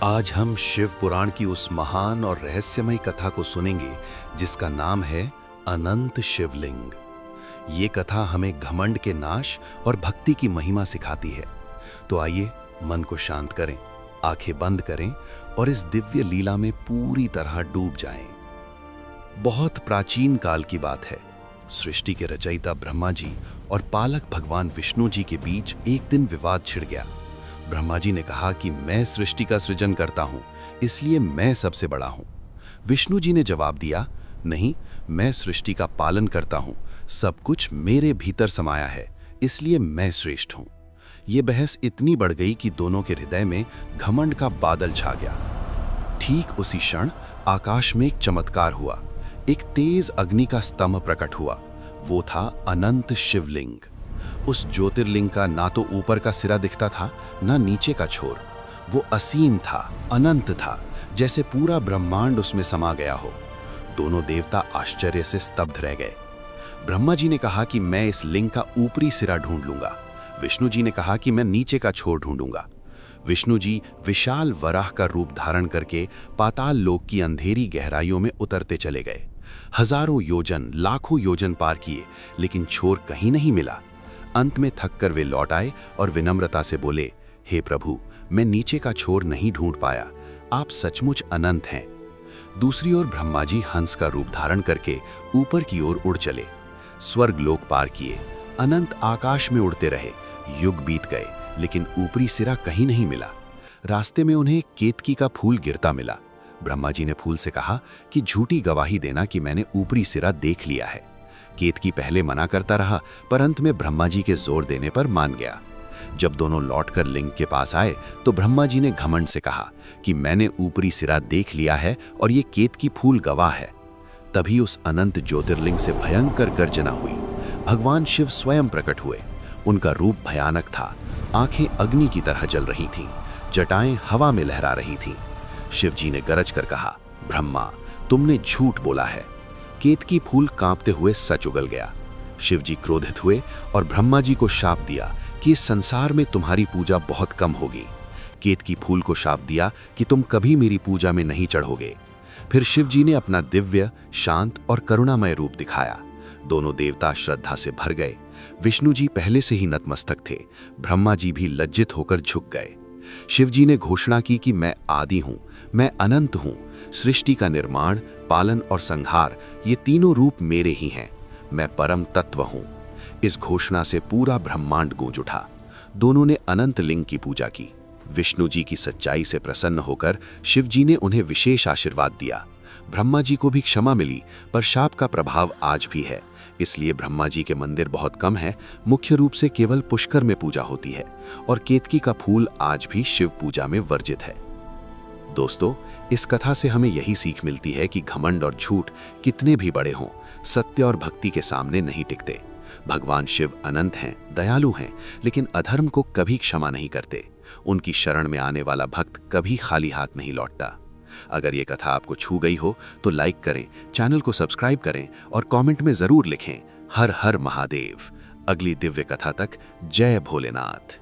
आज हम शिव पुराण की उस महान और रहस्यमयी कथा को सुनेंगे जिसका नाम है अनंत शिवलिंग। ये कथा हमें घमंड के नाश और भक्ति की महिमा सिखाती है। तो आइए मन को शांत करें, आंखें बंद करें और इस दिव्य लीला में पूरी तरह डूब जाएं। बहुत प्राचीन काल की बात है। सृष्टि के रचयिता ब्रह्मा जी और पालक भगवान विष्णु जी के बीच एक दिन विवाद छिड़ गया। ब्रह्मा जी ने कहा कि मैं सृष्टि का सृजन करता हूं, इसलिए मैं सबसे बड़ा हूं। विष्णु जी ने जवाब दिया, नहीं, मैं सृष्टि का पालन करता हूं, सब कुछ मेरे भीतर समाया है, इसलिए मैं श्रेष्ठ हूं। ये बहस इतनी बढ़ गई कि दोनों के हृदय में घमंड का बादल छा गया। ठीक उसी क्षण आकाश में एक चमत्कार हुआ। एक तेज अग्नि का स्तंभ प्रकट हुआ। वो था अनंत शिवलिंग। उस ज्योतिर्लिंग का ना तो ऊपर का सिरा दिखता था, ना नीचे का छोर। वो असीम था, अनंत था, जैसे पूरा ब्रह्मांड उसमें समा गया हो। दोनों देवता आश्चर्य से स्तब्ध रह गए। ब्रह्मा जी ने कहा कि मैं इस लिंग का ऊपरी सिरा ढूंढ लूंगा। विष्णु जी ने कहा कि मैं नीचे का छोर ढूंढूंगा। विष्णु जी विशाल वराह का रूप धारण करके पाताल लोक की अंधेरी गहराइयों में उतरते चले गए। हजारों योजन, लाखों योजन पार किए, लेकिन छोर कहीं नहीं मिला। अंत में थककर वे लौट आए और विनम्रता से बोले, हे प्रभु, मैं नीचे का छोर नहीं ढूंढ पाया, आप सचमुच अनंत हैं। दूसरी ओर ब्रह्मा जी हंस का रूप धारण करके ऊपर की ओर उड़ चले। स्वर्ग लोक पार किए, अनंत आकाश में उड़ते रहे। युग बीत गए, लेकिन ऊपरी सिरा कहीं नहीं मिला। रास्ते में उन्हें केतकी का फूल गिरता मिला। ब्रह्मा जी ने फूल से कहा कि झूठी गवाही देना कि मैंने ऊपरी सिरा देख लिया है। केतकी पहले मना करता रहा, पर अंत में ब्रह्मा जी के जोर देने पर मान गया। जब दोनों लौटकर लिंग के पास आए तो ब्रह्मा जी ने घमंड से कहा कि मैंने ऊपरी सिरा देख लिया है और ये केतकी फूल गवाह है। तभी उस अनंत ज्योतिर्लिंग से भयंकर गर्जना हुई। भगवान शिव स्वयं प्रकट हुए। उनका रूप भयानक था। आंखें अग्नि की तरह जल रही थीं, जटाएं हवा में लहरा रही थीं। शिव जी ने गरज कर कहा, ब्रह्मा, तुमने झूठ बोला है। केतकी फूल कांपते हुए सच उगल गया। शिव जी क्रोधित हुए और ब्रह्मा जी को शाप दिया कि इस संसार में तुम्हारी पूजा बहुत कम होगी। केतकी फूल को शाप दिया कि तुम कभी मेरी पूजा में नहीं चढ़ोगे। फिर शिव जी ने अपना दिव्य, शांत और करुणामय रूप दिखाया। दोनों देवता श्रद्धा से भर गए। विष्णु जी पहले से ही नतमस्तक थे। ब्रह्मा जी भी लज्जित होकर झुक गए। शिव जी ने घोषणा की कि मैं आदि हूं, मैं अनंत हूं। सृष्टि का निर्माण, पालन और संहार, ये तीनों रूप मेरे ही हैं। मैं परम तत्व हूं। इस घोषणा से पूरा ब्रह्मांड गूंज उठा। दोनों ने अनंत लिंग की पूजा की। विष्णु जी की सच्चाई से प्रसन्न होकर शिव जी ने उन्हें विशेष आशीर्वाद दिया। ब्रह्मा जी को भी क्षमा मिली, पर शाप का प्रभाव आज भी है। इसलिए ब्रह्मा जी के मंदिर बहुत कम है। मुख्य रूप से केवल पुष्कर में पूजा होती है और केतकी का फूल आज भी शिव पूजा में वर्जित है। दोस्तों, इस कथा से हमें यही सीख मिलती है कि घमंड और झूठ कितने भी बड़े हों, सत्य और भक्ति के सामने नहीं टिकते। भगवान शिव अनंत हैं, दयालु हैं, लेकिन अधर्म को कभी क्षमा नहीं करते। उनकी शरण में आने वाला भक्त कभी खाली हाथ नहीं लौटता। अगर ये कथा आपको छू गई हो तो लाइक करें, चैनल को सब्सक्राइब करें और कमेंट में जरूर लिखें, हर हर महादेव। अगली दिव्य कथा तक जय भोलेनाथ।